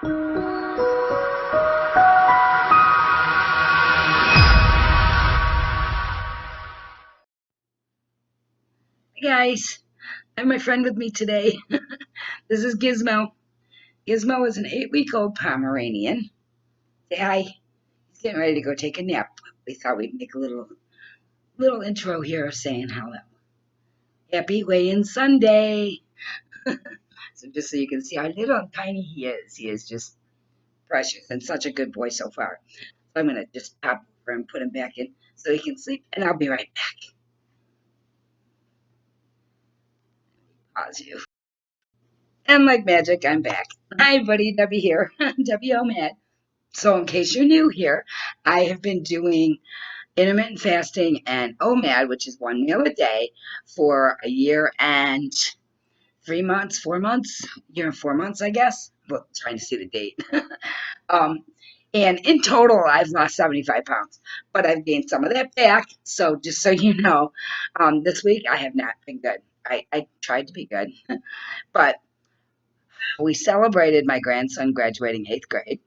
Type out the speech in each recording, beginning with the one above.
Hey guys, I have my friend with me today. This is Gizmo. Gizmo is an 8-week-old Pomeranian. Say hi. He's getting ready to go take a nap. We thought we'd make a little intro here saying how happy weigh-in Sunday. So just so you can see how little and tiny he is. He is just precious and such a good boy so far. So I'm gonna just pop over and put him back in so he can sleep, and I'll be right back. Pause you. And like magic, I'm back. Hi, buddy. Debbie here. Debbie OMAD. So, in case you're new here, I have been doing intermittent fasting and OMAD, which is one meal a day, for a year and 3 months, 4 months, year and 4 months, I guess. But trying to see the date. um, and in total, I've lost 75 pounds, but I've gained some of that back. So, just so you know, this week I have not been good. I tried to be good, but we celebrated my grandson graduating 8th grade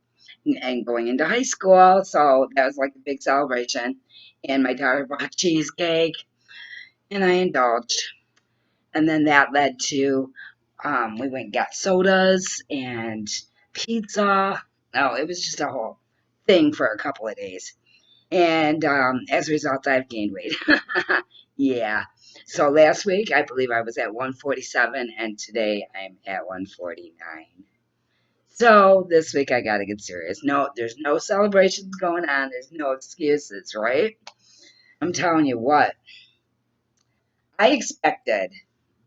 and going into high school. So that was like a big celebration. And my daughter bought cheesecake, and I indulged. And then that led to we went and got sodas and pizza. Oh, it was just a whole thing for a couple of days. And as a result, I've gained weight. Yeah. So last week, I believe I was at 147, and today I'm at 149. So this week I got to get serious. No, there's no celebrations going on. There's no excuses, right? I'm telling you what, I expected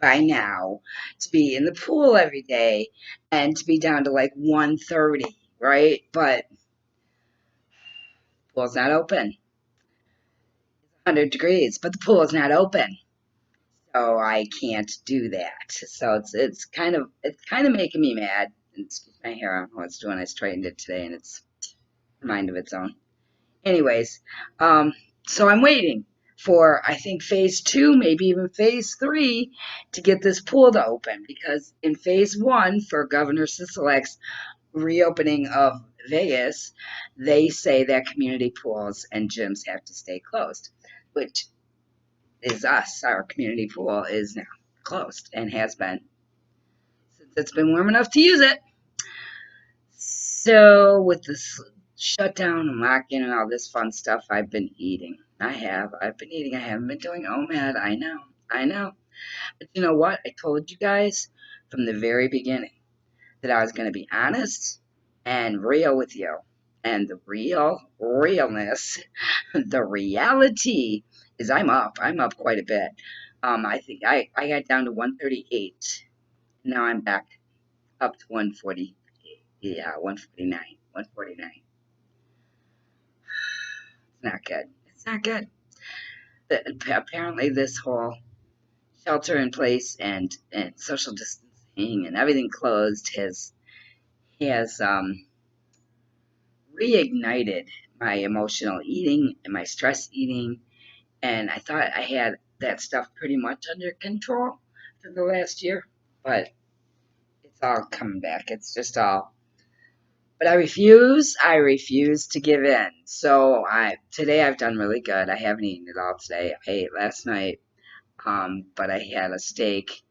by now to be in the pool every day and to be down to like 130, right? But the pool's not open. It's 100 degrees, but the pool is not open. So I can't do that. So it's kind of making me mad. Excuse my hair. I don't know what it's doing. I straightened it today and it's a mind of its own. Anyways, so I'm waiting for, I think, phase 2, maybe even phase 3 to get this pool to open, because in phase 1 for Governor Sisolak's reopening of Vegas, they say that community pools and gyms have to stay closed, which is us. Our community pool is now closed and has been since it's been warm enough to use it. So with this shutdown and lock-in and all this fun stuff, I've been eating. I've been eating. I haven't been doing OMAD. I know. But you know what? I told you guys from the very beginning that I was going to be honest and real with you. And the realness, the reality is I'm up. I'm up quite a bit. I think I got down to 138. Now I'm back up to 140. Yeah, 149. 149. It's not good. It's not good. Apparently, this whole shelter in place and social distancing and everything closed has reignited my emotional eating and my stress eating. And I thought I had that stuff pretty much under control for the last year, but it's all coming back. It's just all. But I refuse to give in. So today I've done really good. I haven't eaten it all today. I ate last night, but I had a steak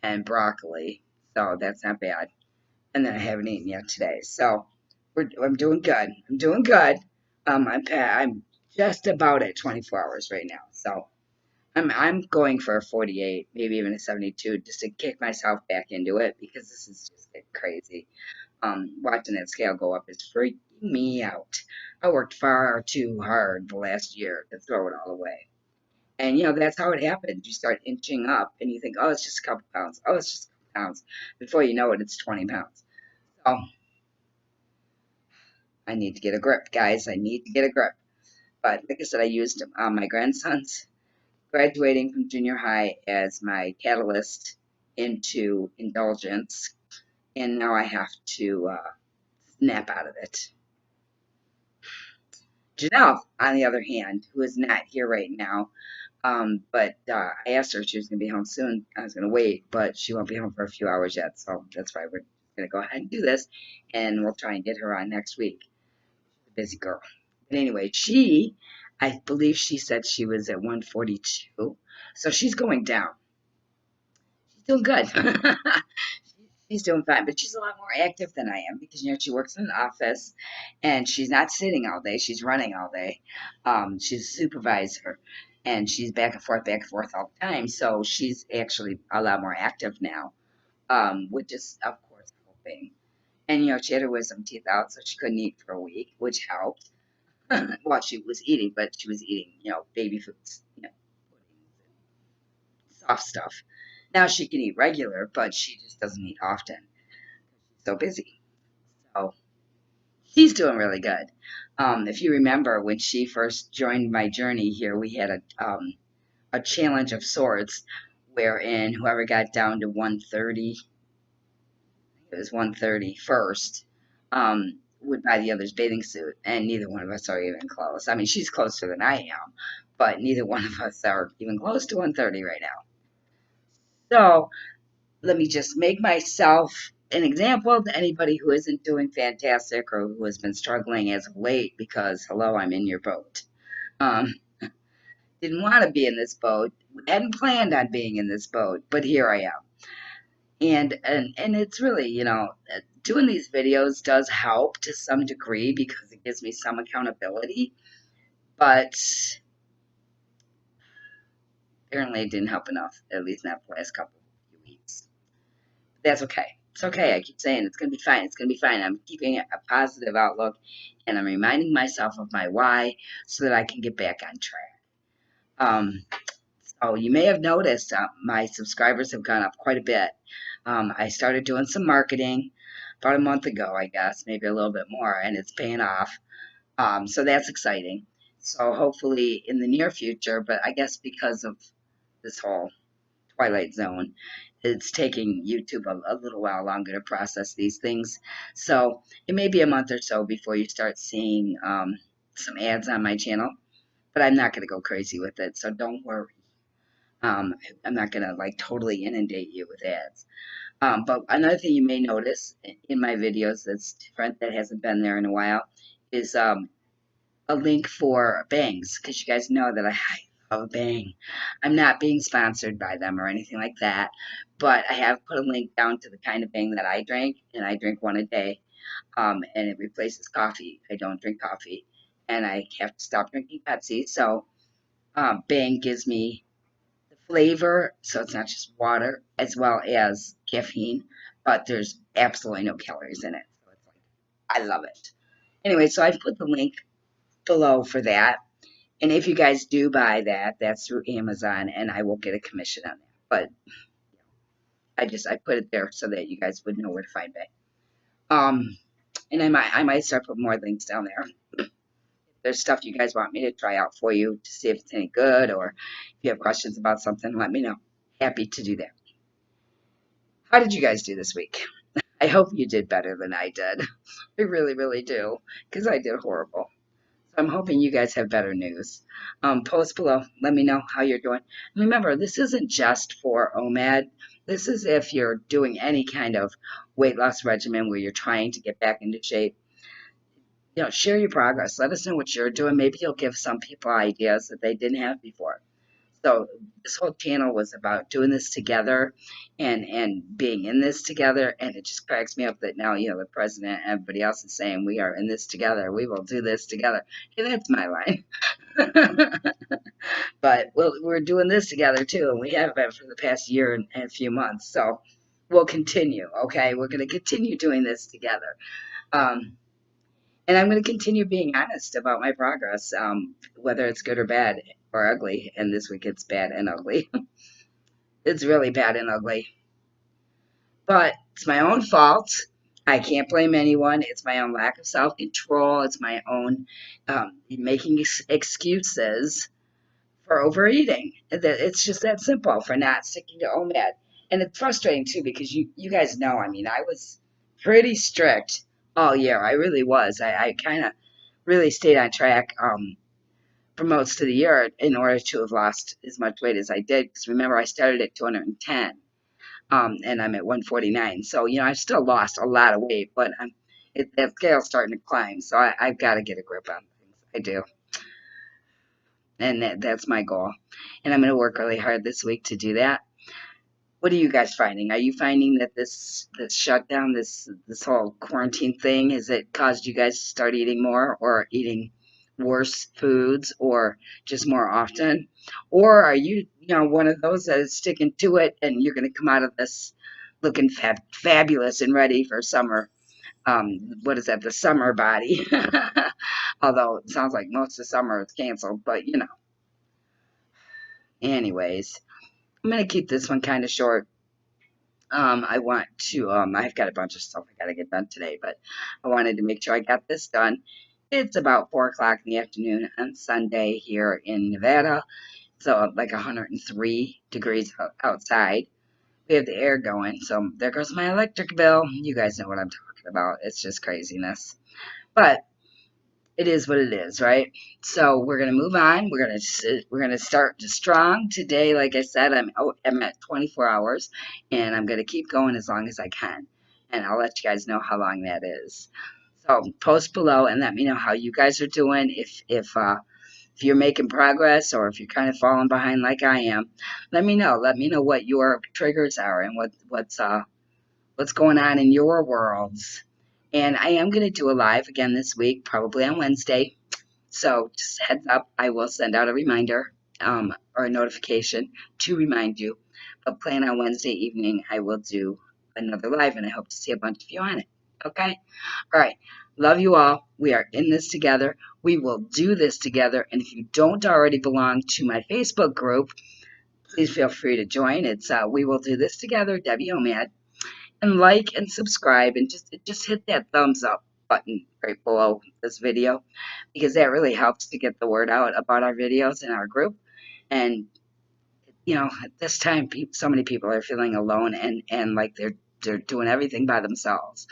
and broccoli, so that's not bad. And then I haven't eaten yet today. So I'm doing good. I'm doing good. I'm just about at 24 hours right now. So I'm going for a 48, maybe even a 72, just to kick myself back into it, because this is just getting crazy. Watching that scale go up is freaking me out. I worked far too hard the last year to throw it all away. And that's how it happens. You start inching up and you think, oh, it's just a couple pounds. Oh, it's just a couple pounds. Before you know it, it's 20 pounds. So I need to get a grip, guys. I need to get a grip. But like I said, I used my grandson's graduating from junior high as my catalyst into indulgence. And now I have to snap out of it. Janelle, on the other hand, who is not here right now, but I asked her if she was going to be home soon. I was going to wait, but she won't be home for a few hours yet, so that's why we're going to go ahead and do this, and we'll try and get her on next week. Busy girl. But anyway, I believe she said she was at 142. So she's going down. She's doing good. She's doing fine, but she's a lot more active than I am because, she works in an office and she's not sitting all day. She's running all day. She's a supervisor and she's back and forth all the time. So she's actually a lot more active now, which is, of course, helping. And, she had her wisdom teeth out, so she couldn't eat for a week, which helped. Well, she was eating, but she was eating, baby foods, soft stuff. Now she can eat regular, but she just doesn't eat often. She's so busy. So she's doing really good. If you remember when she first joined my journey here, we had a challenge of sorts wherein whoever got down to 130, it was 130 first, would buy the other's bathing suit, and neither one of us are even close. I mean, she's closer than I am, but neither one of us are even close to 130 right now. So let me just make myself an example to anybody who isn't doing fantastic or who has been struggling as of late, because hello, I'm in your boat. Um, didn't want to be in this boat, hadn't planned on being in this boat, but here I am. And it's really, doing these videos does help to some degree because it gives me some accountability, but apparently it didn't help enough, at least not the last couple of weeks. That's okay. It's okay. I keep saying it's going to be fine. It's going to be fine. I'm keeping a positive outlook, and I'm reminding myself of my why so that I can get back on track. So you may have noticed my subscribers have gone up quite a bit. I started doing some marketing about a month ago, I guess, maybe a little bit more, and it's paying off. So that's exciting. So hopefully in the near future, but I guess because of this whole Twilight Zone, it's taking YouTube a little while longer to process these things. So it may be a month or so before you start seeing some ads on my channel, but I'm not going to go crazy with it, so don't worry. I'm not going to like totally inundate you with ads. But another thing you may notice in my videos that's different, that hasn't been there in a while, is a link for bangs, because you guys know that I love a bang. I'm not being sponsored by them or anything like that, but I have put a link down to the kind of bang that I drink, and I drink one a day, and it replaces coffee. I don't drink coffee, and I have to stop drinking Pepsi, so bang gives me the flavor, so it's not just water, as well as caffeine, but there's absolutely no calories in it. So it's like, I love it. Anyway, so I've put the link below for that. And if you guys do buy that, that's through Amazon, and I will get a commission on that. But I put it there so that you guys would know where to find it. And I might start putting more links down there. If there's stuff you guys want me to try out for you to see if it's any good, or if you have questions about something, let me know. Happy to do that. How did you guys do this week? I hope you did better than I did. I really, really do, because I did horrible. So I'm hoping you guys have better news. Post below. Let me know how you're doing. Remember, this isn't just for OMAD. This is if you're doing any kind of weight loss regimen where you're trying to get back into shape. Share your progress. Let us know what you're doing. Maybe you'll give some people ideas that they didn't have before. So this whole channel was about doing this together and being in this together. And it just cracks me up that now, the president and everybody else is saying we are in this together. We will do this together. Hey, that's my line. But we're doing this together too. And we have been for the past year and a few months. So we'll continue. Okay. We're going to continue doing this together. And I'm going to continue being honest about my progress, whether it's good or bad or ugly. And this week it's bad and ugly. It's really bad and ugly. But it's my own fault. I can't blame anyone. It's my own lack of self-control. It's my own making excuses for overeating. It's just that simple, for not sticking to OMAD. And it's frustrating, too, because you guys know, I mean, I was pretty strict all year. I really was. I kind of really stayed on track for most of the year in order to have lost as much weight as I did. Because remember, I started at 210. And I'm at 149. So, I've still lost a lot of weight, but that scale's starting to climb. So I've got to get a grip on things. I do. And that's my goal. And I'm going to work really hard this week to do that. What are you guys finding? Are you finding that this shutdown, this whole quarantine thing, has it caused you guys to start eating more or eating worse foods or just more often? Or are you, one of those that is sticking to it and you're going to come out of this looking fabulous and ready for summer? What is that? The summer body. Although it sounds like most of summer is canceled, but anyways, I'm going to keep this one kind of short. I want to, I've got a bunch of stuff I got to get done today, but I wanted to make sure I got this done. It's about 4 o'clock in the afternoon on Sunday here in Nevada. So like 103 degrees outside. We have the air going. So there goes my electric bill. You guys know what I'm talking about. It's just craziness. But it is what it is, right? So we're gonna move on. We're gonna start strong today. Like I said, I'm at 24 hours, and I'm gonna keep going as long as I can, and I'll let you guys know how long that is. So post below and let me know how you guys are doing. If you're making progress or if you're kind of falling behind like I am, let me know. Let me know what your triggers are and what's going on in your worlds. And I am going to do a live again this week, probably on Wednesday. So just heads up, I will send out a reminder or a notification to remind you. But plan on Wednesday evening, I will do another live, and I hope to see a bunch of you on it. Okay? All right. Love you all. We are in this together. We will do this together. And if you don't already belong to my Facebook group, please feel free to join. It's We Will Do This Together, Debbie OMAD. And like and subscribe and just hit that thumbs up button right below this video, because that really helps to get the word out about our videos in our group. And at this time, so many people are feeling alone and like they're doing everything by themselves.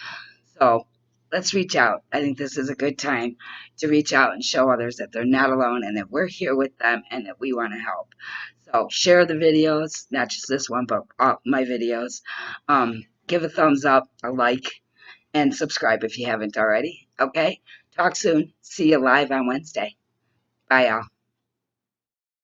So let's reach out. I think this is a good time to reach out and show others that they're not alone and that we're here with them and that we want to help. So share the videos, not just this one, but all my videos. Give a thumbs up, a like, and subscribe if you haven't already. Okay? Talk soon. See you live on Wednesday. Bye, y'all.